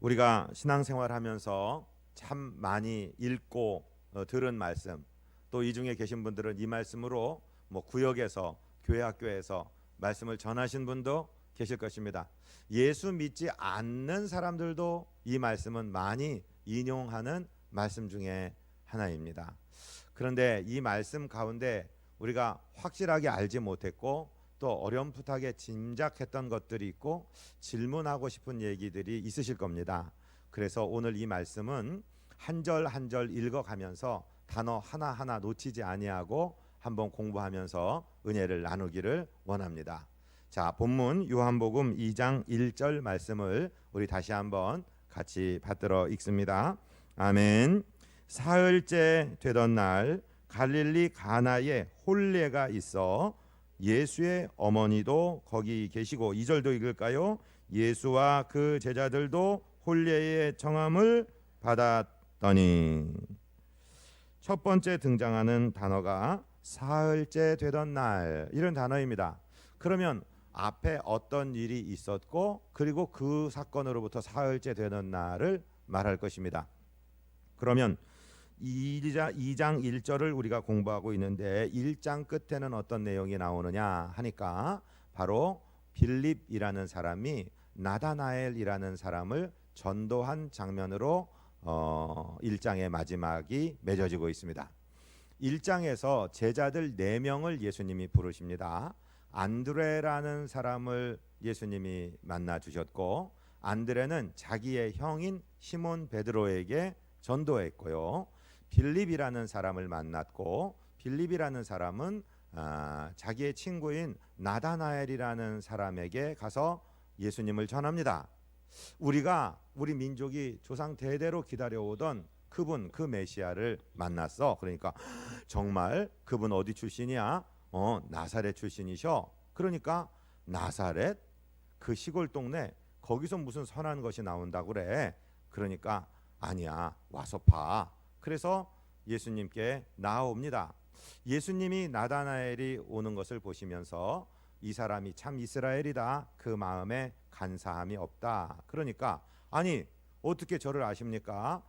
우리가 신앙생활하면서 참 많이 읽고 들은 말씀, 또 이 중에 계신 분들은 이 말씀으로 뭐 구역에서 교회 학교에서 말씀을 전하신 분도 계실 것입니다. 예수 믿지 않는 사람들도 이 말씀은 많이 인용하는 말씀 중에 하나입니다. 그런데 이 말씀 가운데 우리가 확실하게 알지 못했고 또 어렴풋하게 짐작했던 것들이 있고 질문하고 싶은 얘기들이 있으실 겁니다. 그래서 오늘 이 말씀은 한 절 한 절 읽어가면서 단어 하나하나 놓치지 아니하고 한번 공부하면서 은혜를 나누기를 원합니다. 자, 본문 요한복음 2장 1절 말씀을 우리 다시 한번 같이 받들어 읽습니다. 아멘. 사흘째 되던 날 갈릴리 가나에 혼례가 있어 예수의 어머니도 거기 계시고, 2절도 읽을까요? 예수와 그 제자들도 혼례의 청함을 받았더니. 첫 번째 등장하는 단어가 사흘째 되던 날, 이런 단어입니다. 그러면 앞에 어떤 일이 있었고 그리고 그 사건으로부터 사흘째 되는 날을 말할 것입니다. 그러면 2장 1절을 우리가 공부하고 있는데 1장 끝에는 어떤 내용이 나오느냐 하니까 바로 빌립이라는 사람이 나다나엘이라는 사람을 전도한 장면으로 1장의 마지막이 맺어지고 있습니다. 1장에서 제자들 4명을 예수님이 부르십니다. 안드레라는 사람을 예수님이 만나 주셨고, 안드레는 자기의 형인 시몬 베드로에게 전도했고요. 빌립이라는 사람을 만났고, 빌립이라는 사람은 자기의 친구인 나다나엘이라는 사람에게 가서 예수님을 전합니다. 우리 민족이 조상 대대로 기다려오던 그분, 그 메시아를 만났어. 그러니까 정말 그분 어디 출신이야? 나사렛 출신이셔. 그러니까 나사렛 그 시골 동네 거기서 무슨 선한 것이 나온다고 그래. 그러니까 아니야, 와서 봐. 그래서 예수님께 나아옵니다. 예수님이 나다나엘이 오는 것을 보시면서 이 사람이 참 이스라엘이다, 그 마음에 간사함이 없다. 그러니까 아니 어떻게 저를 아십니까?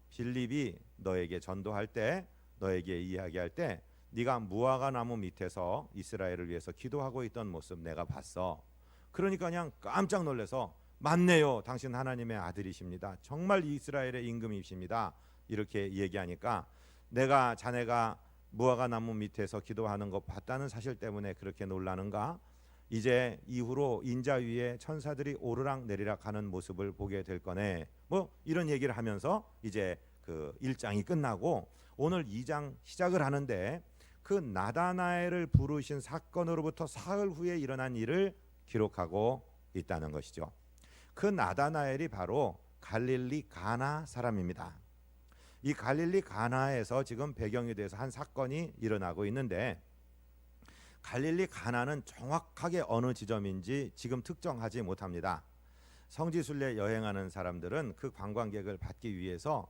빌립이 너에게 전도할 때, 너에게 이야기할 때 네가 무화과 나무 밑에서 이스라엘을 위해서 기도하고 있던 모습 내가 봤어. 그러니까 그냥 깜짝 놀라서 맞네요, 당신 하나님의 아들이십니다, 정말 이스라엘의 임금이십니다, 이렇게 얘기하니까 내가 자네가 무화과 나무 밑에서 기도하는 거 봤다는 사실 때문에 그렇게 놀라는가? 이제 이후로 인자 위에 천사들이 오르락 내리락 하는 모습을 보게 될 거네. 뭐 이런 얘기를 하면서 이제 그 1장이 끝나고 오늘 2장 시작을 하는데, 그 나다나엘을 부르신 사건으로부터 사흘 후에 일어난 일을 기록하고 있다는 것이죠. 그 나다나엘이 바로 갈릴리 가나 사람입니다. 이 갈릴리 가나에서 지금 배경이 돼서 한 사건이 일어나고 있는데, 갈릴리 가나는 정확하게 어느 지점인지 지금 특정하지 못합니다. 성지순례 여행하는 사람들은 그 관광객을 받기 위해서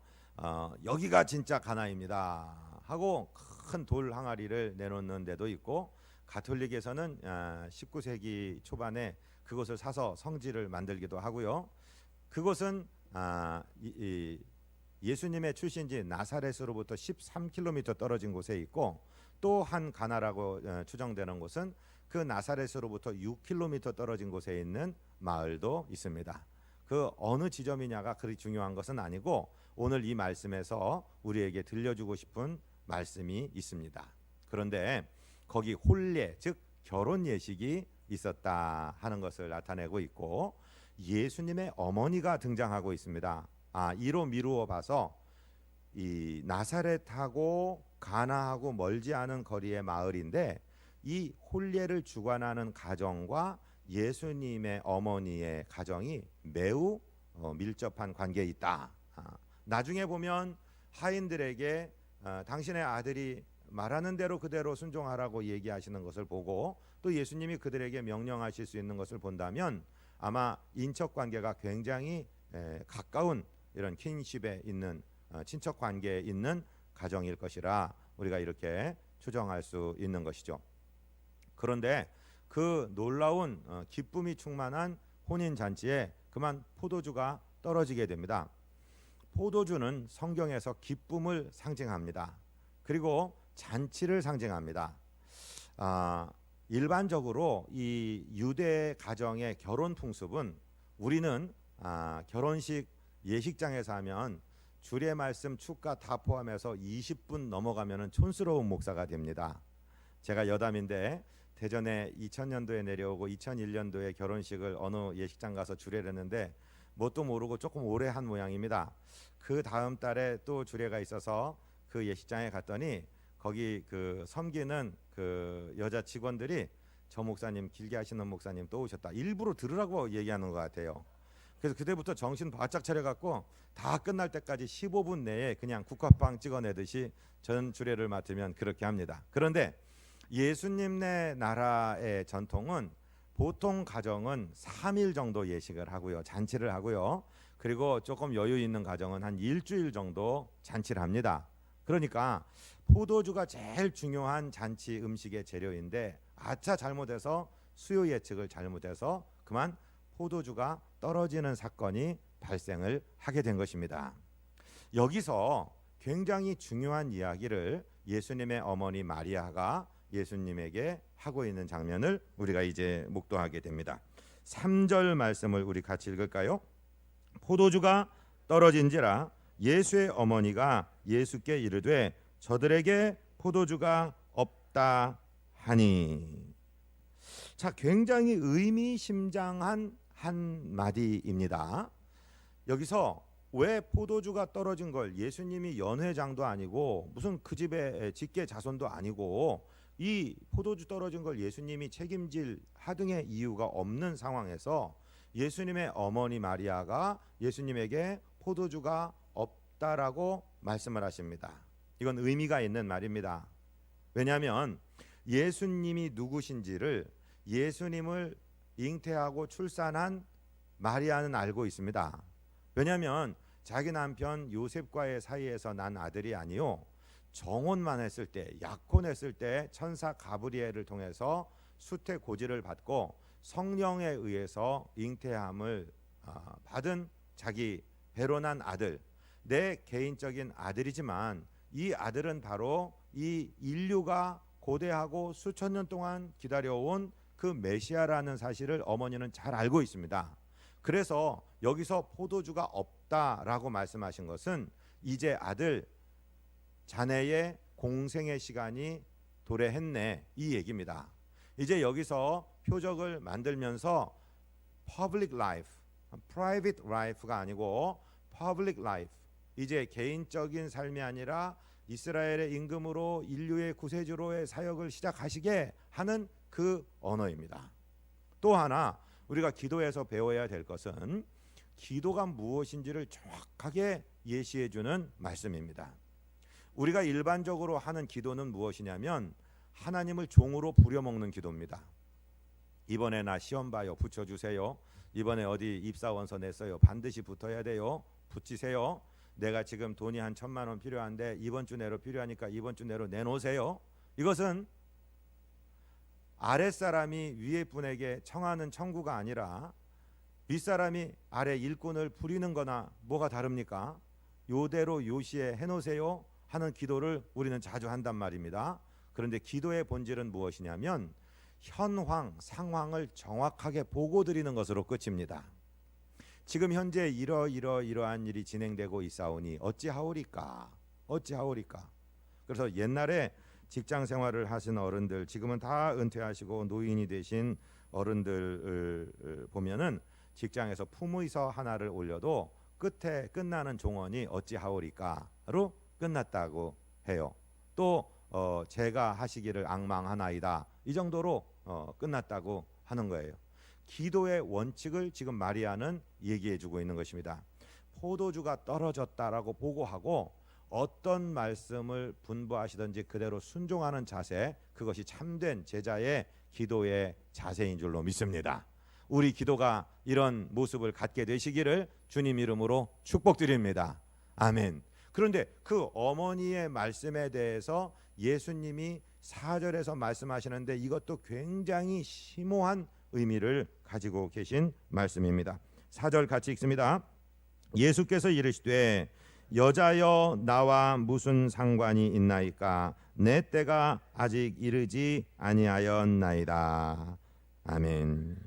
여기가 진짜 가나입니다 하고 큰 돌 항아리를 내놓는 데도 있고, 가톨릭에서는 19세기 초반에 그것을 사서 성지를 만들기도 하고요. 그것은 예수님의 출신지 나사렛으로부터 13km 떨어진 곳에 있고, 또 한 가나라고 추정되는 곳은 그 나사렛으로부터 6km 떨어진 곳에 있는 마을도 있습니다. 그 어느 지점이냐가 그리 중요한 것은 아니고, 오늘 이 말씀에서 우리에게 들려주고 싶은 말씀이 있습니다. 그런데 거기 혼례, 즉 결혼 예식이 있었다 하는 것을 나타내고 있고, 예수님의 어머니가 등장하고 있습니다. 이로 미루어 봐서 이 나사렛하고 가나하고 멀지 않은 거리의 마을인데, 이 혼례를 주관하는 가정과 예수님의 어머니의 가정이 매우 밀접한 관계에 있다. 나중에 보면 하인들에게 당신의 아들이 말하는 대로 그대로 순종하라고 얘기하시는 것을 보고, 또 예수님이 그들에게 명령하실 수 있는 것을 본다면 아마 인척 관계가 굉장히 가까운 이런 킨십에 있는 친척 관계에 있는 가정일 것이라 우리가 이렇게 추정할 수 있는 것이죠. 그런데 그 놀라운 기쁨이 충만한 혼인 잔치에 그만 포도주가 떨어지게 됩니다. 포도주는 성경에서 기쁨을 상징합니다. 그리고 잔치를 상징합니다. 일반적으로 이 유대 가정의 결혼 풍습은 우리는 결혼식 예식장에서 하면 주례 말씀 축가 다 포함해서 20분 넘어가면 촌스러운 목사가 됩니다. 제가 여담인데 대전에 2000년도에 내려오고 2001년도에 결혼식을 어느 예식장 가서 주례를 했는데 뭣도 모르고 조금 오래 한 모양입니다. 그 다음 달에 또 주례가 있어서 그 예식장에 갔더니 거기 그 섬기는 그 여자 직원들이 저 목사님, 길게 하시는 목사님 또 오셨다, 일부러 들으라고 얘기하는 것 같아요. 그래서 그때부터 정신 바짝 차려갖고 다 끝날 때까지 15분 내에 그냥 국화빵 찍어내듯이 전 주례를 맡으면 그렇게 합니다. 그런데 예수님네 나라의 전통은 보통 가정은 3일 정도 예식을 하고요, 잔치를 하고요. 그리고 조금 여유 있는 가정은 한 일주일 정도 잔치를 합니다. 그러니까 포도주가 제일 중요한 잔치 음식의 재료인데 아차 잘못해서 수요 예측을 잘못해서 그만 포도주가 떨어지는 사건이 발생을 하게 된 것입니다. 여기서 굉장히 중요한 이야기를 예수님의 어머니 마리아가 예수님에게 하고 있는 장면을 우리가 이제 목도하게 됩니다. 3절 말씀을 우리 같이 읽을까요? 포도주가 떨어진지라 예수의 어머니가 예수께 이르되 저들에게 포도주가 없다 하니. 자, 굉장히 의미심장한 한 마디입니다. 여기서 왜 포도주가 떨어진 걸 예수님이 연회장도 아니고 무슨 그 집의 직계 자손도 아니고 이 포도주 떨어진 걸 예수님이 책임질 하등의 이유가 없는 상황에서 예수님의 어머니 마리아가 예수님에게 포도주가 없다라고 말씀을 하십니다. 이건 의미가 있는 말입니다. 왜냐하면 예수님이 누구신지를 예수님을 잉태하고 출산한 마리아는 알고 있습니다. 왜냐하면 자기 남편 요셉과의 사이에서 난 아들이 아니요, 정혼만 했을 때, 약혼했을 때 천사 가브리엘을 통해서 수태고지를 받고 성령에 의해서 잉태함을 받은 자기 배로 난 아들, 내 개인적인 아들이지만 이 아들은 바로 이 인류가 고대하고 수천 년 동안 기다려온 그 메시아라는 사실을 어머니는 잘 알고 있습니다. 그래서 여기서 포도주가 없다라고 말씀하신 것은 이제 아들 자네의 공생의 시간이 도래했네, 이 얘기입니다. 이제 여기서 표적을 만들면서 public life, private life가 아니고 public life, 이제 개인적인 삶이 아니라 이스라엘의 임금으로 인류의 구세주로의 사역을 시작하시게 하는 그 언어입니다. 또 하나 우리가 기도에서 배워야 될 것은 기도가 무엇인지를 정확하게 예시해 주는 말씀입니다. 우리가 일반적으로 하는 기도는 무엇이냐면 하나님을 종으로 부려먹는 기도입니다. 이번에 나 시험 봐요, 붙여주세요. 이번에 어디 입사원서 냈어요, 반드시 붙어야 돼요, 붙이세요. 내가 지금 돈이 한 1,000만 원 필요한데 이번 주 내로 필요하니까 이번 주 내로 내놓으세요. 이것은 아랫사람이 위에 분에게 청하는 청구가 아니라 윗사람이 아래 일꾼을 부리는 거나 뭐가 다릅니까? 요대로 요시에 해놓으세요 하는 기도를 우리는 자주 한단 말입니다. 그런데 기도의 본질은 무엇이냐면 현황, 상황을 정확하게 보고 드리는 것으로 끝입니다. 지금 현재 이러한 일이 진행되고 있사오니 어찌하오리까? 그래서 옛날에 직장 생활을 하신 어른들, 지금은 다 은퇴하시고 노인이 되신 어른들을 보면은 직장에서 품의서 하나를 올려도 끝에 끝나는 종언이 어찌하오리까로 끝났다고 해요. 또 제가 하시기를 앙망하나이다, 이 정도로 끝났다고 하는 거예요. 기도의 원칙을 지금 마리아는 얘기해주고 있는 것입니다. 포도주가 떨어졌다라고 보고하고 어떤 말씀을 분부하시든지 그대로 순종하는 자세, 그것이 참된 제자의 기도의 자세인 줄로 믿습니다. 우리 기도가 이런 모습을 갖게 되시기를 주님 이름으로 축복드립니다. 아멘. 그런데 그 어머니의 말씀에 대해서 예수님이 4절에서 말씀하시는데 이것도 굉장히 심오한 의미를 가지고 계신 말씀입니다. 4절 같이 읽습니다. 예수께서 이르시되 여자여 나와 무슨 상관이 있나이까 내 때가 아직 이르지 아니하였나이다. 아멘.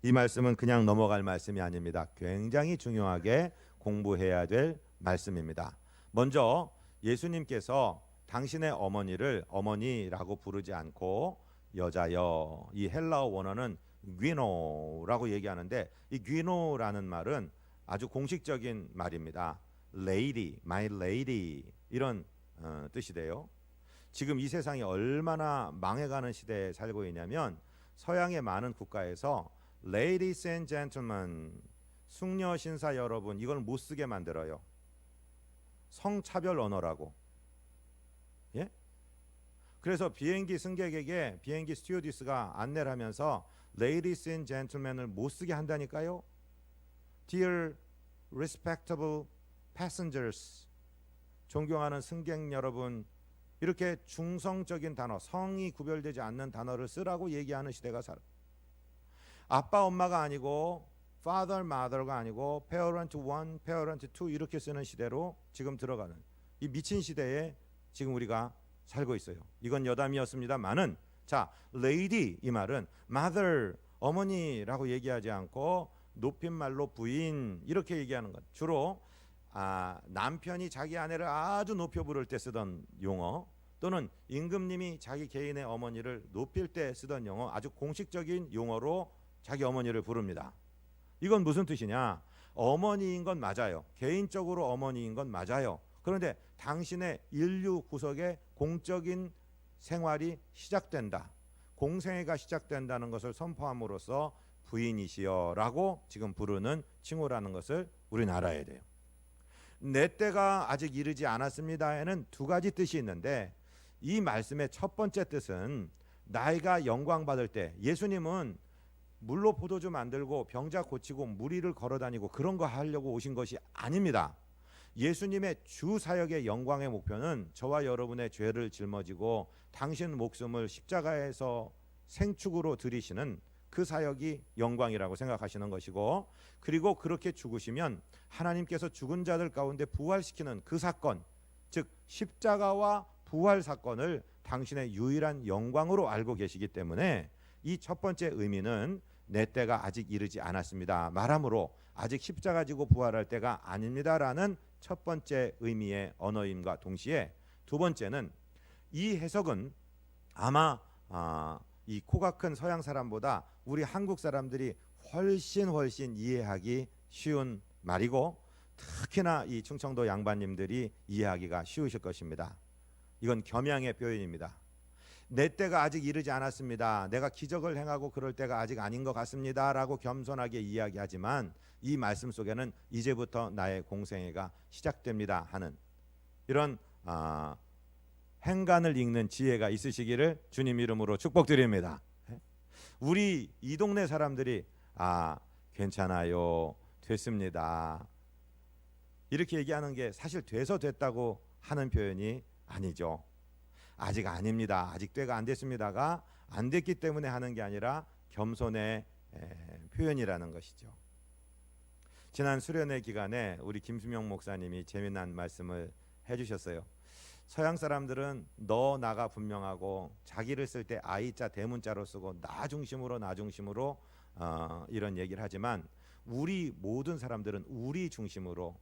이 말씀은 그냥 넘어갈 말씀이 아닙니다. 굉장히 중요하게 공부해야 될 말씀입니다. 먼저 예수님께서 당신의 어머니를 어머니라고 부르지 않고 여자여, 이 헬라어 원어는 귀노라고 얘기하는데 이 귀노라는 말은 아주 공식적인 말입니다. lady, my lady 이런 뜻이 돼요. 지금 이 세상이 얼마나 망해가는 시대에 살고 있냐면 서양의 많은 국가에서 ladies and gentlemen, 숙녀 신사 여러분 이걸 못 쓰게 만들어요. 성차별 언어라고. 예? 그래서 비행기 승객에게 비행기 스튜어디스가 안내를 하면서 ladies and gentlemen을 못 쓰게 한다니까요. Dear respectable passengers, 존경하는 승객 여러분, 이렇게 중성적인 단어, 성이 구별되지 않는 단어를 쓰라고 얘기하는 시대가 아빠 엄마가 아니고 father mother가 아니고 parent one, parent two 이렇게 쓰는 시대로 지금 들어가는 이 미친 시대에 지금 우리가 살고 있어요. 이건 여담이었습니다만은 자, lady 이 말은 mother 어머니라고 얘기하지 않고 높임말로 부인 이렇게 얘기하는 것. 주로 남편이 자기 아내를 아주 높여 부를 때 쓰던 용어 또는 임금님이 자기 개인의 어머니를 높일 때 쓰던 용어, 아주 공식적인 용어로 자기 어머니를 부릅니다. 이건 무슨 뜻이냐? 어머니인 건 맞아요. 개인적으로 어머니인 건 맞아요. 그런데 당신의 인류 구석의 공적인 생활이 시작된다. 공생애가 시작된다는 것을 선포함으로써 부인이시여라고 지금 부르는 칭호라는 것을 우리는 알아야 돼요. 내 때가 아직 이르지 않았습니다에는 두 가지 뜻이 있는데 이 말씀의 첫 번째 뜻은 나이가 영광 받을 때, 예수님은 물로 포도주 만들고 병자 고치고 무리를 걸어다니고 그런 거 하려고 오신 것이 아닙니다. 예수님의 주 사역의 영광의 목표는 저와 여러분의 죄를 짊어지고 당신 목숨을 십자가에서 생축으로 드리시는 그 사역이 영광이라고 생각하시는 것이고, 그리고 그렇게 죽으시면 하나님께서 죽은 자들 가운데 부활시키는 그 사건, 즉 십자가와 부활 사건을 당신의 유일한 영광으로 알고 계시기 때문에 이 첫 번째 의미는 내 때가 아직 이르지 않았습니다 말함으로 아직 십자가 지고 부활할 때가 아닙니다라는 첫 번째 의미의 언어임과 동시에, 두 번째는 이 해석은 아마 이 코가 큰 서양 사람보다 우리 한국 사람들이 훨씬 이해하기 쉬운 말이고, 특히나 이 충청도 양반님들이 이해하기가 쉬우실 것입니다. 이건 겸양의 표현입니다. 내 때가 아직 이르지 않았습니다. 내가 기적을 행하고 그럴 때가 아직 아닌 것 같습니다 라고 겸손하게 이야기하지만 이 말씀 속에는 이제부터 나의 공생애가 시작됩니다 하는 이런 행간을 읽는 지혜가 있으시기를 주님 이름으로 축복드립니다. 우리 이 동네 사람들이 괜찮아요, 됐습니다 이렇게 얘기하는 게 사실 돼서 됐다고 하는 표현이 아니죠. 아직 아닙니다, 아직 때가 안 됐습니다가 안 됐기 때문에 하는 게 아니라 겸손의 표현이라는 것이죠. 지난 수련회 기간에 우리 김수명 목사님이 재미난 말씀을 해주셨어요. 서양 사람들은 너 나가 분명하고 자기를 쓸 때 아이자 대문자로 쓰고 나 중심으로 이런 얘기를 하지만 우리 모든 사람들은 우리 중심으로,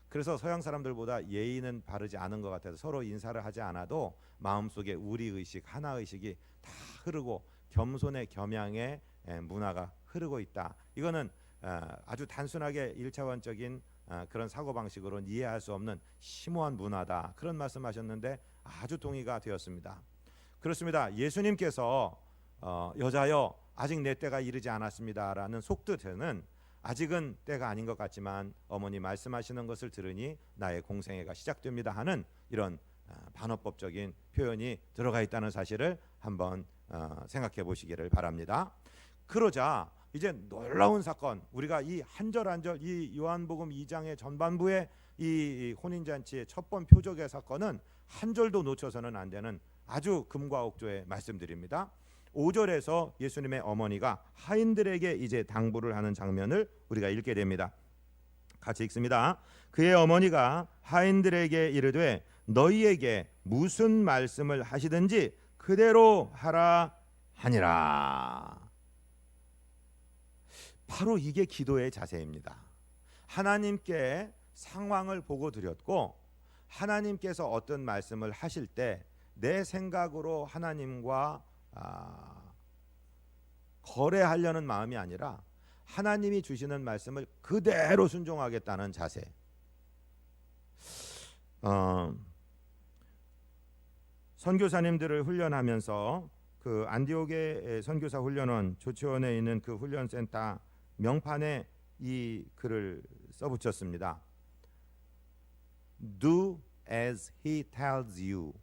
그래서 서양 사람들보다 예의는 바르지 않은 것 같아서 서로 인사를 하지 않아도 마음속에 우리 의식, 하나 의식이 다 흐르고 겸손의 겸양의 문화가 흐르고 있다. 이거는 아주 단순하게 1차원적인 그런 사고방식으로는 이해할 수 없는 심오한 문화다, 그런 말씀하셨는데 아주 동의가 되었습니다. 그렇습니다. 예수님께서 여자여 아직 내 때가 이르지 않았습니다라는 속뜻에는 아직은 때가 아닌 것 같지만 어머니 말씀하시는 것을 들으니 나의 공생애가 시작됩니다 하는 이런 반어법적인 표현이 들어가 있다는 사실을 한번 생각해 보시기를 바랍니다. 그러자 이제 놀라운 사건, 우리가 이 한 절 한 절 이 요한복음 2장의 전반부의 이 혼인잔치의 첫 번 표적의 사건은 한 절도 놓쳐서는 안 되는 아주 금과 옥조의 말씀들입니다. 5절에서 예수님의 어머니가 하인들에게 이제 당부를 하는 장면을 우리가 읽게 됩니다. 같이 읽습니다. 그의 어머니가 하인들에게 이르되 너희에게 무슨 말씀을 하시든지 그대로 하라 하니라. 바로 이게 기도의 자세입니다. 하나님께 상황을 보고 드렸고 하나님께서 어떤 말씀을 하실 때 내 생각으로 하나님과 거래하려는 마음이 아니라 하나님이 주시는 말씀을 그대로 순종하겠다는 자세. 선교사님들을 훈련하면서 그 안디옥의 선교사 훈련원 조치원에 있는 그 훈련센터 명판에 이 글을 써붙였습니다. Do as he tells you.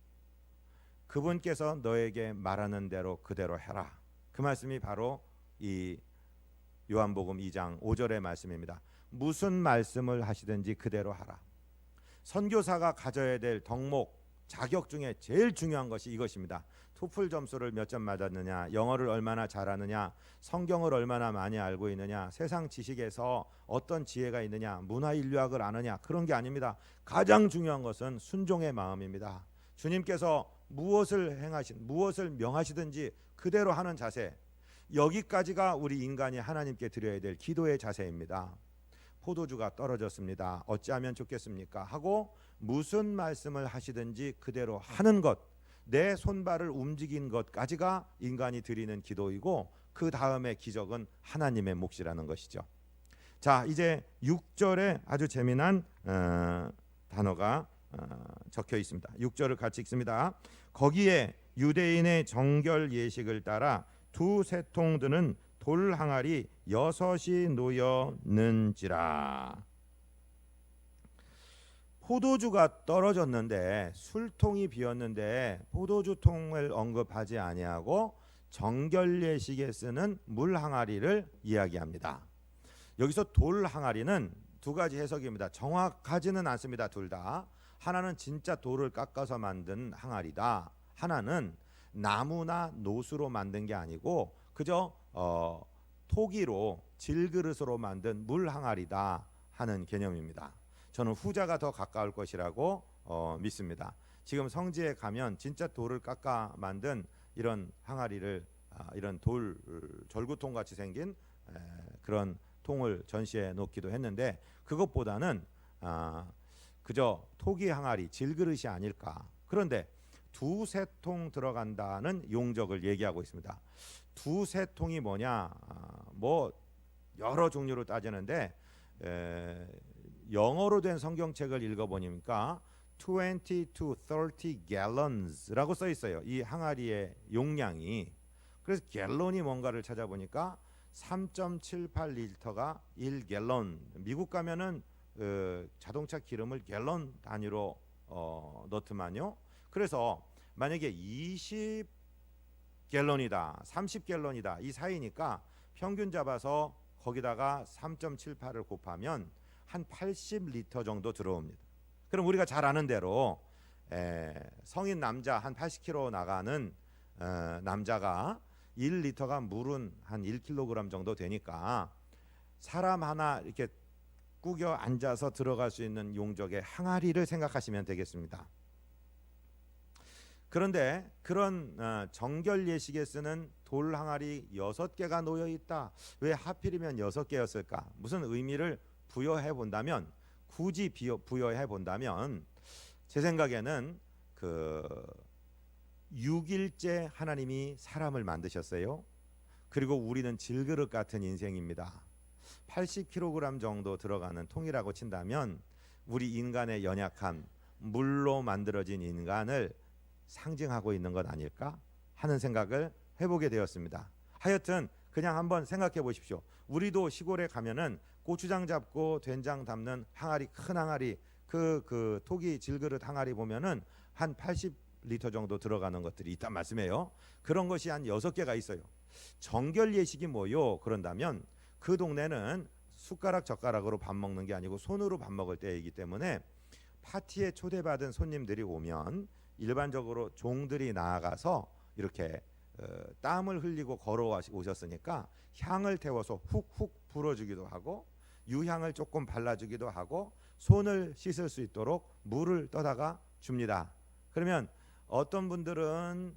그분께서 너에게 말하는 대로 그대로 해라. 그 말씀이 바로 이 요한복음 2장 5절의 말씀입니다. 무슨 말씀을 하시든지 그대로 하라. 선교사가 가져야 될 덕목, 자격 중에 제일 중요한 것이 이것입니다. 토플 점수를 몇 점 맞았느냐, 영어를 얼마나 잘하느냐, 성경을 얼마나 많이 알고 있느냐, 세상 지식에서 어떤 지혜가 있느냐, 문화인류학을 아느냐, 그런 게 아닙니다. 가장 중요한 것은 순종의 마음입니다. 주님께서 무엇을 명하시든지 그대로 하는 자세, 여기까지가 우리 인간이 하나님께 드려야 될 기도의 자세입니다. 포도주가 떨어졌습니다. 어찌하면 좋겠습니까? 하고 무슨 말씀을 하시든지 그대로 하는 것, 내 손발을 움직인 것까지가 인간이 드리는 기도이고 그 다음에 기적은 하나님의 몫이라는 것이죠. 자, 이제 6절에 아주 재미난 단어가 적혀 있습니다. 6절을 같이 읽습니다. 거기에 유대인의 정결 예식을 따라 두 세통 드는 돌 항아리 6이 놓였는지라. 포도주가 떨어졌는데 술통이 비었는데 포도주통을 언급하지 아니하고 정결 예식에 쓰는 물 항아리를 이야기합니다. 여기서 돌 항아리는 두 가지 해석입니다. 정확하지는 않습니다. 둘 다. 하나는 진짜 돌을 깎아서 만든 항아리다. 하나는 나무나 노수로 만든 게 아니고 그저 토기로 질그릇으로 만든 물 항아리다 하는 개념입니다. 저는 후자가 더 가까울 것이라고 믿습니다. 지금 성지에 가면 진짜 돌을 깎아 만든 이런 항아리를 이런 돌 절구통 같이 생긴 그런 통을 전시해 놓기도 했는데 그것보다는 그저 토기 항아리 질그릇이 아닐까. 그런데 두세 통 들어간다는 용적을 얘기하고 있습니다. 두세 통이 뭐냐? 뭐 여러 종류로 따지는데 영어로 된 성경책을 읽어보니까 20 to 30 gallons라고 써 있어요. 이 항아리의 용량이. 그래서 갤런이 뭔가를 찾아보니까 3.78리터가 1갤런. 미국 가면은 자동차 기름을 갤런 단위로 넣더만요. 그래서 만약에 20갤런이다, 30갤런이다 이 사이니까 평균 잡아서 거기다가 3.78을 곱하면 한 80리터 정도 들어옵니다. 그럼 우리가 잘 아는 대로 성인 남자 한 80kg 나가는 남자가 1리터가 물은 한 1kg 정도 되니까 사람 하나 이렇게 꾸겨 앉아서 들어갈 수 있는 용적의 항아리를 생각하시면 되겠습니다. 그런데 그런 정결 예식에 쓰는 돌 항아리 6개가 놓여 있다. 왜 하필이면 6개였을까? 무슨 의미를 부여해 본다면, 굳이 부여해 본다면 제 생각에는 그 6일째 하나님이 사람을 만드셨어요. 그리고 우리는 질그릇 같은 인생입니다. 80kg 정도 들어가는 통이라고 친다면 우리 인간의 연약함, 물로 만들어진 인간을 상징하고 있는 것 아닐까 하는 생각을 해보게 되었습니다. 하여튼 그냥 한번 생각해 보십시오. 우리도 시골에 가면은 고추장 잡고 된장 담는 항아리, 큰 항아리, 그 토기 질그릇 항아리 보면은 한 80리터 정도 들어가는 것들이 있단 말씀이에요. 그런 것이 한 6개가 있어요. 정결 예식이 뭐요? 그런다면 그 동네는 숟가락 젓가락으로 밥 먹는 게 아니고 손으로 밥 먹을 때이기 때문에 파티에 초대받은 손님들이 오면 일반적으로 종들이 나아가서 이렇게 땀을 흘리고 걸어 오셨으니까 향을 태워서 훅훅 불어주기도 하고 유향을 조금 발라주기도 하고 손을 씻을 수 있도록 물을 떠다가 줍니다. 그러면 어떤 분들은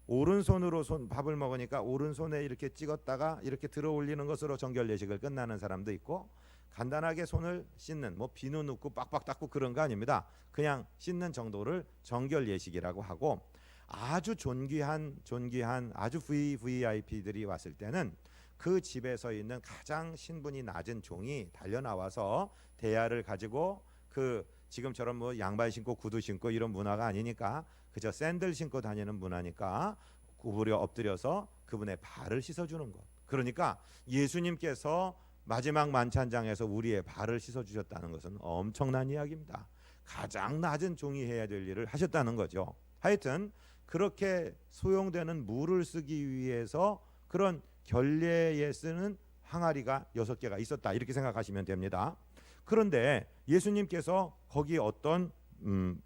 오른손으로 밥을 먹으니까 오른손에 이렇게 찍었다가 이렇게 들어 올리는 것으로 정결 예식을 끝나는 사람도 있고, 간단하게 손을 씻는, 뭐 비누 넣고 빡빡 닦고 그런 거 아닙니다. 그냥 씻는 정도를 정결 예식이라고 하고, 아주 존귀한 아주 VVIP들이 왔을 때는 그 집에서 있는 가장 신분이 낮은 종이 달려 나와서 대야를 가지고, 그 지금처럼 뭐 양발 신고 구두 신고 이런 문화가 아니니까 그저 샌들 신고 다니는 문화니까 구부려 엎드려서 그분의 발을 씻어주는 것. 그러니까 예수님께서 마지막 만찬장에서 우리의 발을 씻어주셨다는 것은 엄청난 이야기입니다. 가장 낮은 종이 해야 될 일을 하셨다는 거죠. 하여튼 그렇게 소용되는 물을 쓰기 위해서 그런 결례에 쓰는 항아리가 6개가 있었다, 이렇게 생각하시면 됩니다. 그런데 예수님께서 거기 어떤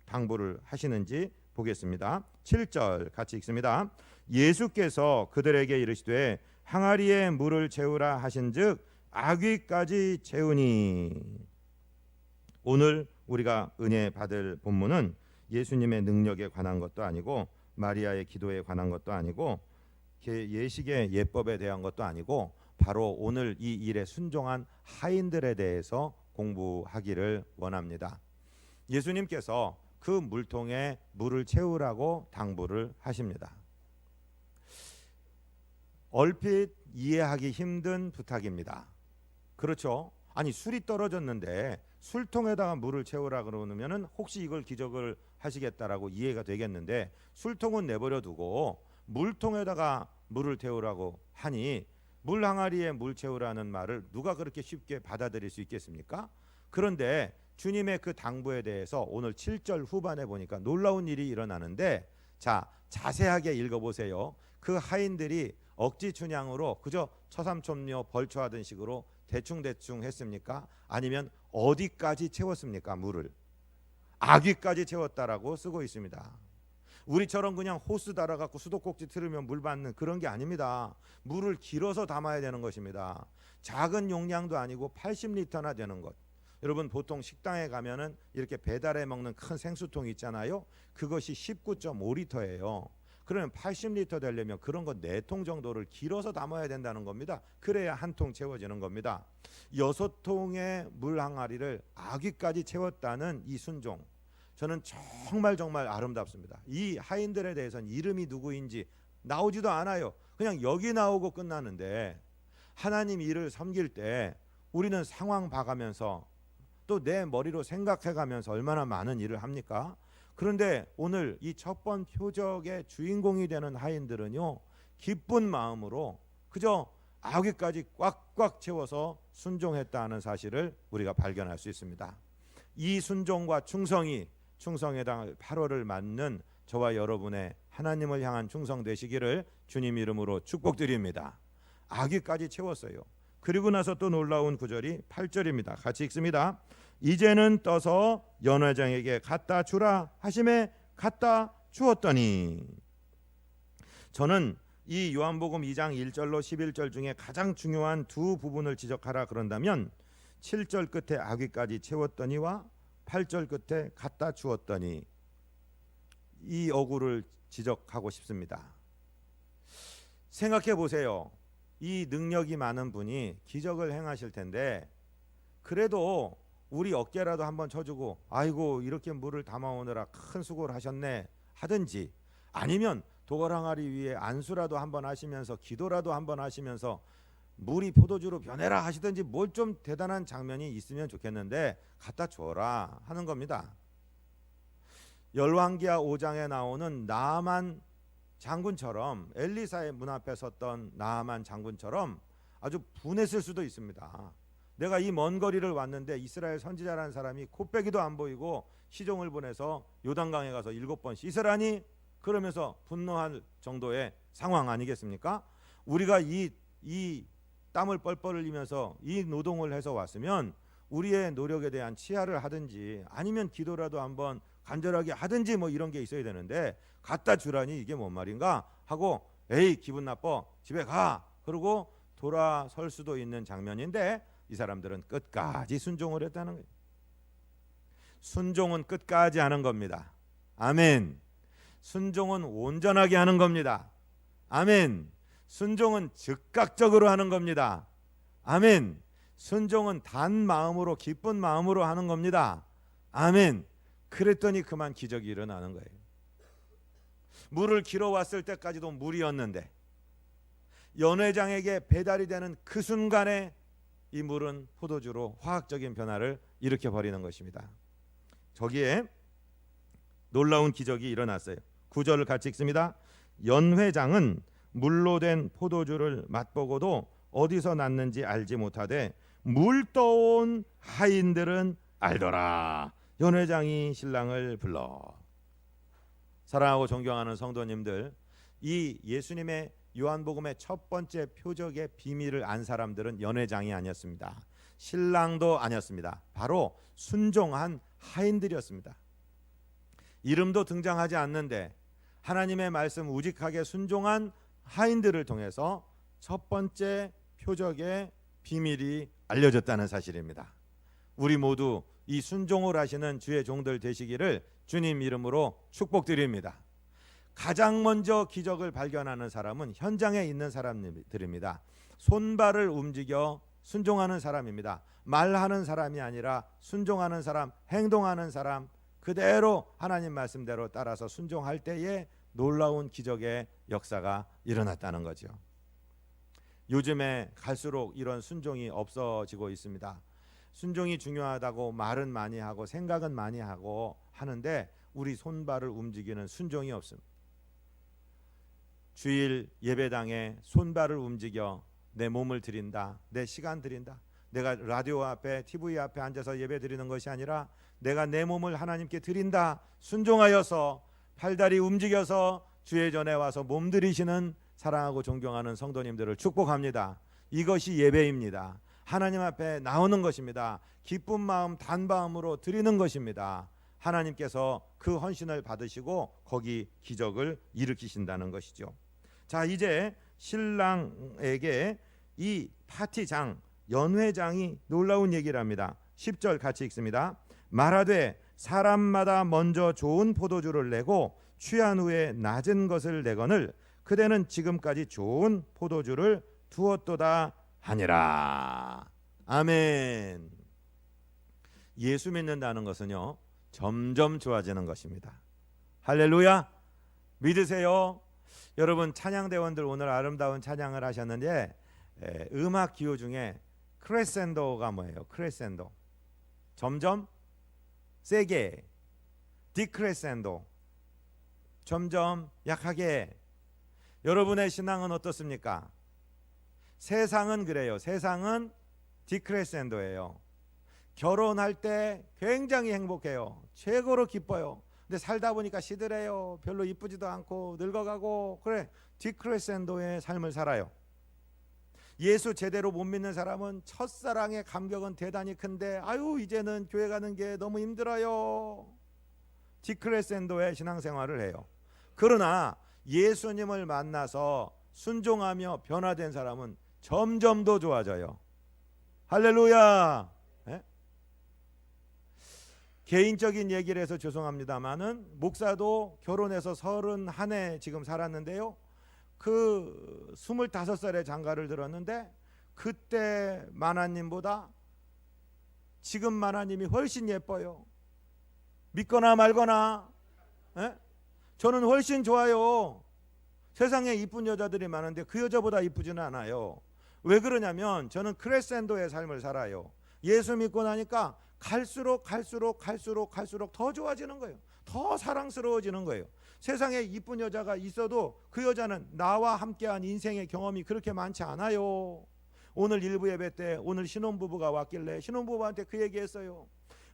당부를 하시는지 보겠습니다. 7절 같이 읽습니다. 예수께서 그들에게 이르시되 항아리에 물을 채우라 하신즉 아귀까지 채우니. 오늘 우리가 은혜 받을 본문은 예수님의 능력에 관한 것도 아니고 마리아의 기도에 관한 것도 아니고 예식의 예법에 대한 것도 아니고 바로 오늘 이 일에 순종한 하인들에 대해서 공부하기를 원합니다. 예수님께서 그 물통에 물을 채우라고 당부를 하십니다. 얼핏 이해하기 힘든 부탁입니다. 그렇죠? 아니 술이 떨어졌는데 술통에다가 물을 채우라 그러면은 혹시 이걸 기적을 하시겠다라고 이해가 되겠는데, 술통은 내버려 두고 물통에다가 물을 태우라고 하니 물 항아리에 물 채우라는 말을 누가 그렇게 쉽게 받아들일 수 있겠습니까? 그런데 주님의 그 당부에 대해서 오늘 7절 후반에 보니까 놀라운 일이 일어나는데, 자 자세하게 읽어보세요. 그 하인들이 억지 춘향으로 그저 처삼촌녀 벌초하던 식으로 대충 했습니까? 아니면 어디까지 채웠습니까? 물을 아귀까지 채웠다라고 쓰고 있습니다. 우리처럼 그냥 호스 달아갖고 수도꼭지 틀으면 물 받는 그런 게 아닙니다. 물을 길어서 담아야 되는 것입니다. 작은 용량도 아니고 80리터나 되는 것. 여러분 보통 식당에 가면은 이렇게 배달해 먹는 큰 생수통이 있잖아요. 그것이 19.5리터예요. 그러면 80리터 되려면 그런 거 4통 정도를 길어서 담아야 된다는 겁니다. 그래야 한 통 채워지는 겁니다. 6통의 물 항아리를 아귀까지 채웠다는 이 순종, 저는 정말 아름답습니다. 이 하인들에 대해서는 이름이 누구인지 나오지도 않아요. 그냥 여기 나오고 끝나는데, 하나님 일을 섬길 때 우리는 상황 봐가면서 또 내 머리로 생각해가면서 얼마나 많은 일을 합니까? 그런데 오늘 이 첫 번 표적의 주인공이 되는 하인들은요, 기쁜 마음으로 그저 아귀까지 꽉꽉 채워서 순종했다는 사실을 우리가 발견할 수 있습니다. 이 순종과 충성에 당할 8월을 맞는 저와 여러분의 하나님을 향한 충성 되시기를 주님 이름으로 축복드립니다. 아귀까지 채웠어요. 그리고 나서 또 놀라운 구절이 8절입니다. 같이 읽습니다. 이제는 떠서 연회장에게 갖다 주라 하심에 갖다 주었더니. 저는 이 요한복음 2장 1절로 11절 중에 가장 중요한 두 부분을 지적하라 그런다면 7절 끝에 아귀까지 채웠더니와 8절 끝에 갖다 주었더니, 이 어구를 지적하고 싶습니다. 생각해 보세요. 이 능력이 많은 분이 기적을 행하실 텐데 그래도 우리 어깨라도 한번 쳐주고 아이고 이렇게 물을 담아오느라 큰 수고를 하셨네 하든지, 아니면 도가항아리 위에 안수라도 한번 하시면서 기도라도 한번 하시면서 물이 포도주로 변해라 하시든지 뭘 좀 대단한 장면이 있으면 좋겠는데 갖다 줘라 하는 겁니다. 열왕기하 5장에 나오는 나아만 장군처럼, 엘리사의 문 앞에 섰던 나아만 장군처럼 아주 분했을 수도 있습니다. 내가 이 먼 거리를 왔는데 이스라엘 선지자라는 사람이 코빼기도 안 보이고 시종을 보내서 요단강에 가서 7번 씻으라니, 그러면서 분노할 정도의 상황 아니겠습니까? 우리가 이 땀을 뻘뻘 흘리면서 이 노동을 해서 왔으면 우리의 노력에 대한 치하를 하든지 아니면 기도라도 한번 간절하게 하든지 뭐 이런 게 있어야 되는데 갖다 주라니 이게 뭔 말인가 하고 에이 기분 나빠 집에 가 그러고 돌아설 수도 있는 장면인데 이 사람들은 끝까지 순종을 했다는 거예요. 순종은 끝까지 하는 겁니다. 아멘. 순종은 온전하게 하는 겁니다. 아멘. 순종은 즉각적으로 하는 겁니다. 아멘. 순종은 단 마음으로 기쁜 마음으로 하는 겁니다. 아멘. 그랬더니 그만 기적이 일어나는 거예요. 물을 길어왔을 때까지도 물이었는데 연회장에게 배달이 되는 그 순간에 이 물은 포도주로 화학적인 변화를 일으켜 버리는 것입니다. 저기에 놀라운 기적이 일어났어요. 9절을 같이 읽습니다. 연회장은 물로 된 포도주를 맛보고도 어디서 났는지 알지 못하되 물 떠온 하인들은 알더라. 연회장이 신랑을 불러. 사랑하고 존경하는 성도님들, 이 예수님의 요한복음의 첫 번째 표적의 비밀을 안 사람들은 연회장이 아니었습니다. 신랑도 아니었습니다. 바로 순종한 하인들이었습니다. 이름도 등장하지 않는데 하나님의 말씀 우직하게 순종한 하인들을 통해서 첫 번째 표적의 비밀이 알려졌다는 사실입니다. 우리 모두 이 순종을 하시는 주의 종들 되시기를 주님 이름으로 축복드립니다. 가장 먼저 기적을 발견하는 사람은 현장에 있는 사람들입니다. 손발을 움직여 순종하는 사람입니다. 말하는 사람이 아니라 순종하는 사람, 행동하는 사람, 그대로 하나님 말씀대로 따라서 순종할 때에 놀라운 기적의 역사가 일어났다는 거죠. 요즘에 갈수록 이런 순종이 없어지고 있습니다. 순종이 중요하다고 말은 많이 하고 생각은 많이 하고 하는데 우리 손발을 움직이는 순종이 없습니다. 주일 예배당에 손발을 움직여 내 몸을 드린다, 내 시간 드린다. 내가 라디오 앞에 TV 앞에 앉아서 예배 드리는 것이 아니라 내가 내 몸을 하나님께 드린다. 순종하여서 팔다리 움직여서 주의 전에 와서 몸 들이시는 사랑하고 존경하는 성도님들을 축복합니다. 이것이 예배입니다. 하나님 앞에 나오는 것입니다. 기쁜 마음 단마음으로 드리는 것입니다. 하나님께서 그 헌신을 받으시고 거기 기적을 일으키신다는 것이죠. 자, 이제 신랑에게 이 파티장 연회장이 놀라운 얘기를 합니다. 10절 같이 읽습니다. 말하되 사람마다 먼저 좋은 포도주를 내고 취한 후에 낮은 것을 내거늘 그대는 지금까지 좋은 포도주를 두었도다 하니라. 아멘. 예수 믿는다는 것은요 점점 좋아지는 것입니다. 할렐루야. 믿으세요? 여러분 찬양대원들 오늘 아름다운 찬양을 하셨는데 음악 기호 중에 크레센도가 뭐예요? 크레센도. 점점 세게. 디크레센도. 점점 약하게. 여러분의 신앙은 어떻습니까? 세상은 그래요. 세상은 디크레센도예요. 결혼할 때 굉장히 행복해요. 최고로 기뻐요. 근데 살다 보니까 시들해요. 별로 이쁘지도 않고 늙어가고 그래. 디크레센도의 삶을 살아요. 예수 제대로 못 믿는 사람은 첫사랑의 감격은 대단히 큰데 아유 이제는 교회 가는 게 너무 힘들어요. 디크레센도의 신앙생활을 해요. 그러나 예수님을 만나서 순종하며 변화된 사람은 점점 더 좋아져요. 할렐루야. 네? 개인적인 얘기를 해서 죄송합니다마는 목사도 결혼해서 31해 지금 살았는데요. 그 25살에 장가를 들었는데 그때 마나님보다 지금 마나님이 훨씬 예뻐요. 믿거나 말거나. 에? 저는 훨씬 좋아요. 세상에 이쁜 여자들이 많은데 그 여자보다 이쁘지는 않아요. 왜 그러냐면 저는 크레센도의 삶을 살아요. 예수 믿고 나니까 갈수록 더 좋아지는 거예요. 더 사랑스러워지는 거예요. 세상에 이쁜 여자가 있어도 그 여자는 나와 함께한 인생의 경험이 그렇게 많지 않아요. 오늘 일부 예배 때 오늘 신혼부부가 왔길래 신혼부부한테 그 얘기했어요.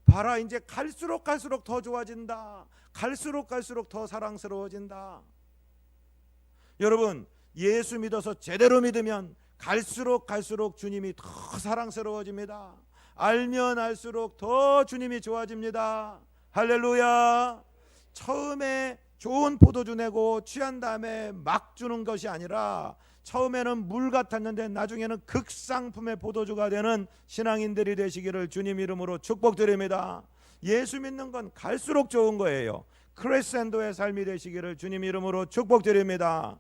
봐라 이제 갈수록 더 좋아진다. 갈수록 더 사랑스러워진다. 여러분 예수 믿어서 제대로 믿으면 갈수록 주님이 더 사랑스러워집니다. 알면 알수록 더 주님이 좋아집니다. 할렐루야. 처음에 좋은 포도주 내고 취한 다음에 막 주는 것이 아니라 처음에는 물 같았는데 나중에는 극상품의 포도주가 되는 신앙인들이 되시기를 주님 이름으로 축복드립니다. 예수 믿는 건 갈수록 좋은 거예요. 크레센도의 삶이 되시기를 주님 이름으로 축복드립니다.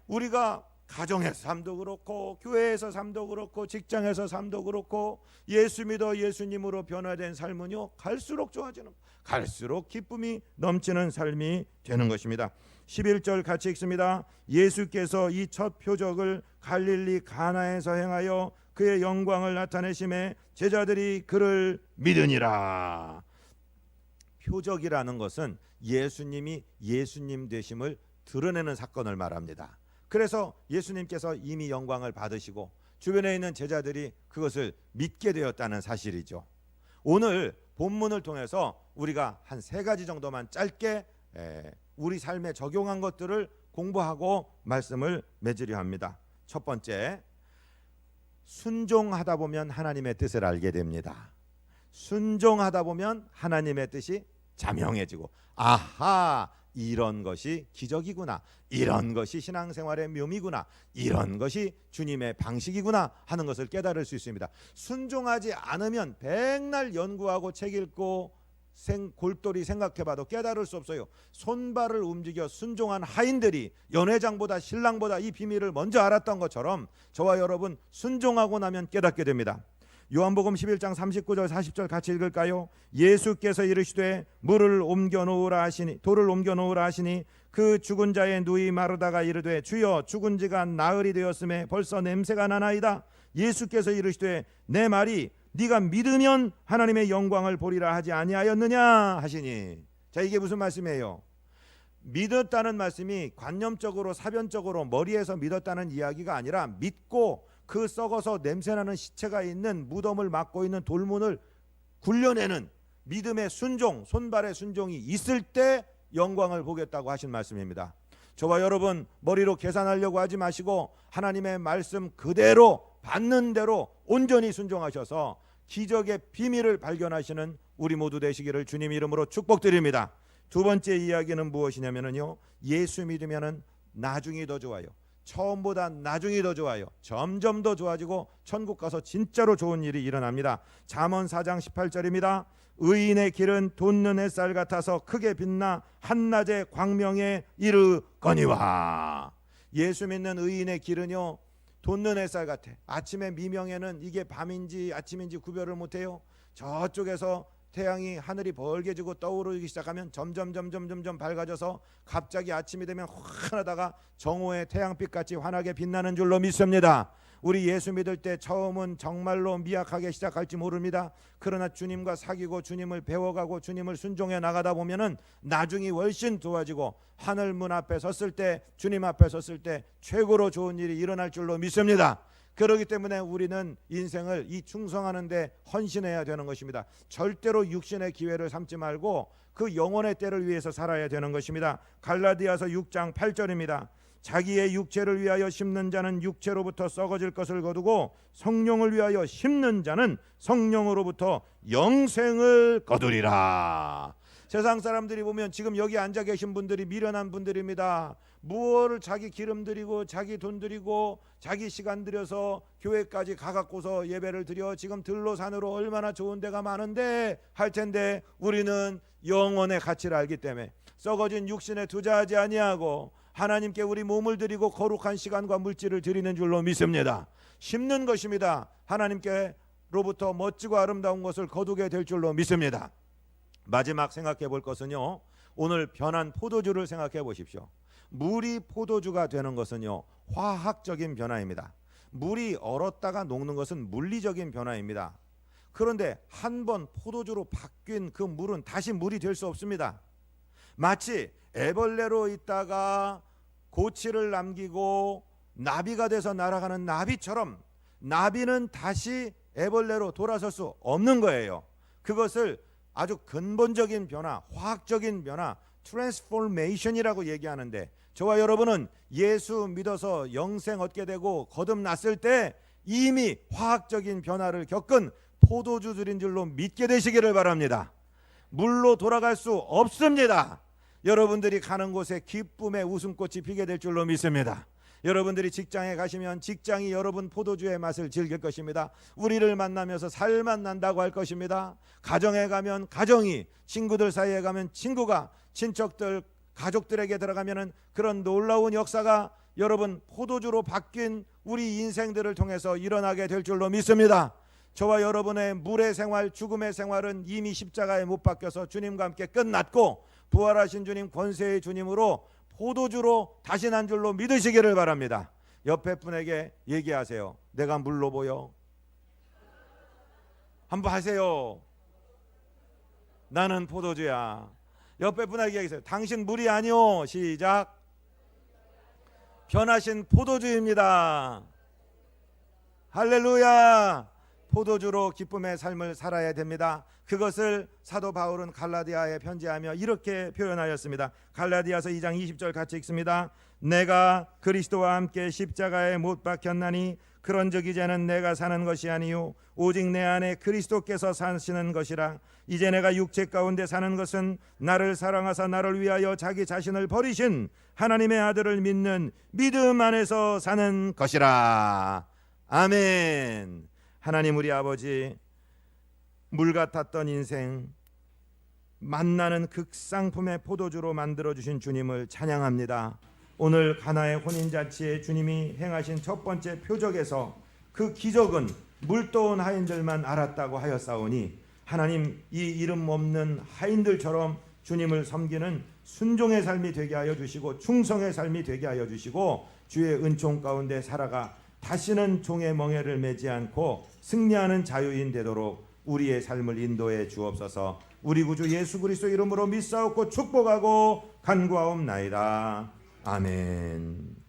우리가 가정에서 삶도 그렇고 교회에서 삶도 그렇고 직장에서 삶도 그렇고 예수 믿어 예수님으로 변화된 삶은요 갈수록 좋아지는, 갈수록 기쁨이 넘치는 삶이 되는 것입니다. 11절 같이 읽습니다. 예수께서 이 첫 표적을 갈릴리 가나에서 행하여 그의 영광을 나타내심에 제자들이 그를 믿으니라. 표적이라는 것은 예수님이 예수님 되심을 드러내는 사건을 말합니다. 그래서 예수님께서 이미 영광을 받으시고 주변에 있는 제자들이 그것을 믿게 되었다는 사실이죠. 오늘 본문을 통해서 우리가 한 3가지 정도만 짧게 우리 삶에 적용한 것들을 공부하고 말씀을 맺으려 합니다. 첫 번째, 순종하다 보면 하나님의 뜻을 알게 됩니다. 순종하다 보면 하나님의 뜻이 자명해지고, 아하, 이런 것이 기적이구나, 이런 것이 신앙생활의 묘미구나, 이런 것이 주님의 방식이구나 하는 것을 깨달을 수 있습니다. 순종하지 않으면 백날 연구하고 책 읽고 골똘히 생각해봐도 깨달을 수 없어요. 손발을 움직여 순종한 하인들이 연회장보다 신랑보다 이 비밀을 먼저 알았던 것처럼 저와 여러분 순종하고 나면 깨닫게 됩니다. 요한복음 11장 39절 40절 같이 읽을까요? 예수께서 이르시되 돌을 옮겨 놓으라 하시니 그 죽은 자의 누이 마르다가 이르되 주여 죽은 지가 나흘이 되었음에 벌써 냄새가 나나이다. 예수께서 이르시되 내 말이 네가 믿으면 하나님의 영광을 보리라 하지 아니하였느냐 하시니. 자, 이게 무슨 말씀이에요? 믿었다는 말씀이 관념적으로 사변적으로 머리에서 믿었다는 이야기가 아니라 믿고 그 썩어서 냄새나는 시체가 있는 무덤을 막고 있는 돌문을 굴려내는 믿음의 순종, 손발의 순종이 있을 때 영광을 보겠다고 하신 말씀입니다. 저와 여러분 머리로 계산하려고 하지 마시고 하나님의 말씀 그대로 받는 대로 온전히 순종하셔서 기적의 비밀을 발견하시는 우리 모두 되시기를 주님 이름으로 축복드립니다. 두 번째 이야기는 무엇이냐면요, 예수 믿으면은 나중이 더 좋아요. 처음보다 나중이 더 좋아요. 점점 더 좋아지고 천국 가서 진짜로 좋은 일이 일어납니다. 잠언 4장 18절입니다. 의인의 길은 돋는 햇살 같아서 크게 빛나 한낮의 광명에 이르거니와. 예수 믿는 의인의 길은요 돋는 햇살 같아. 아침에 미명에는 이게 밤인지 아침인지 구별을 못해요. 저쪽에서 태양이 하늘이 벌게 지고 떠오르기 시작하면 점점 밝아져서 갑자기 아침이 되면 환하다가 정오의 태양빛같이 환하게 빛나는 줄로 믿습니다. 우리 예수 믿을 때 처음은 정말로 미약하게 시작할지 모릅니다. 그러나 주님과 사귀고 주님을 배워가고 주님을 순종해 나가다 보면은 나중이 훨씬 좋아지고 하늘 문 앞에 섰을 때, 주님 앞에 섰을 때 최고로 좋은 일이 일어날 줄로 믿습니다. 그렇기 때문에 우리는 인생을 이 충성하는 데 헌신해야 되는 것입니다. 절대로 육신의 기회를 삼지 말고 그 영혼의 때를 위해서 살아야 되는 것입니다. 갈라디아서 6장 8절입니다. 자기의 육체를 위하여 심는 자는 육체로부터 썩어질 것을 거두고 성령을 위하여 심는 자는 성령으로부터 영생을 거두리라. 세상 사람들이 보면 지금 여기 앉아 계신 분들이 미련한 분들입니다. 무엇을 자기 기름 들이고 자기 돈 들이고 자기 시간 들여서 교회까지 가갖고서 예배를 드려 지금 들로 산으로 얼마나 좋은 데가 많은데 할 텐데 우리는 영혼의 가치를 알기 때문에 썩어진 육신에 투자하지 아니하고 하나님께 우리 몸을 드리고 거룩한 시간과 물질을 드리는 줄로 믿습니다. 심는 것입니다. 하나님께로부터 멋지고 아름다운 것을 거두게 될 줄로 믿습니다. 마지막 생각해 볼 것은요, 오늘 변한 포도주를 생각해 보십시오. 물이 포도주가 되는 것은요 화학적인 변화입니다. 물이 얼었다가 녹는 것은 물리적인 변화입니다. 그런데 한번 포도주로 바뀐 그 물은 다시 물이 될 수 없습니다. 마치 애벌레로 있다가 고치를 남기고 나비가 돼서 날아가는 나비처럼 나비는 다시 애벌레로 돌아설 수 없는 거예요. 그것을 아주 근본적인 변화, 화학적인 변화, 트랜스포메이션이라고 얘기하는데 저와 여러분은 예수 믿어서 영생 얻게 되고 거듭났을 때 이미 화학적인 변화를 겪은 포도주들인 줄로 믿게 되시기를 바랍니다. 물로 돌아갈 수 없습니다. 여러분들이 가는 곳에 기쁨의 웃음꽃이 피게 될 줄로 믿습니다. 여러분들이 직장에 가시면 직장이 여러분 포도주의 맛을 즐길 것입니다. 우리를 만나면서 살만 난다고 할 것입니다. 가정에 가면 가정이, 친구들 사이에 가면 친구가, 친척들, 가족들에게 들어가면은 그런 놀라운 역사가 여러분 포도주로 바뀐 우리 인생들을 통해서 일어나게 될 줄로 믿습니다. 저와 여러분의 물의 생활, 죽음의 생활은 이미 십자가에 못 박혀서 주님과 함께 끝났고, 부활하신 주님, 권세의 주님으로 포도주로 다시 난 줄로 믿으시기를 바랍니다. 옆에 분에게 얘기하세요. 내가 물로 보여? 한번 하세요. 나는 포도주야. 옆에 분에게 얘기하세요. 당신 물이 아니오. 시작. 변하신 포도주입니다. 할렐루야. 포도주로 기쁨의 삶을 살아야 됩니다. 그것을 사도 바울은 갈라디아에 편지하며 이렇게 표현하였습니다. 갈라디아서 2장 20절 같이 읽습니다. 내가 그리스도와 함께 십자가에 못 박혔나니 그런즉 이제는 내가 사는 것이 아니요 오직 내 안에 그리스도께서 사시는 것이라. 이제 내가 육체 가운데 사는 것은 나를 사랑하사 나를 위하여 자기 자신을 버리신 하나님의 아들을 믿는 믿음 안에서 사는 것이라. 아멘. 하나님 우리 아버지, 물 같았던 인생 만나는 극상품의 포도주로 만들어주신 주님을 찬양합니다. 오늘 가나의 혼인잔치에 주님이 행하신 첫 번째 표적에서 그 기적은 물도온 하인들만 알았다고 하였사오니 하나님, 이 이름 없는 하인들처럼 주님을 섬기는 순종의 삶이 되게 하여 주시고 충성의 삶이 되게 하여 주시고 주의 은총 가운데 살아가 다시는 종의 멍에를 매지 않고 승리하는 자유인 되도록 우리의 삶을 인도해 주옵소서. 우리 구주 예수 그리스도 이름으로 믿사옵고 축복하고 간구하옵나이다. 아멘.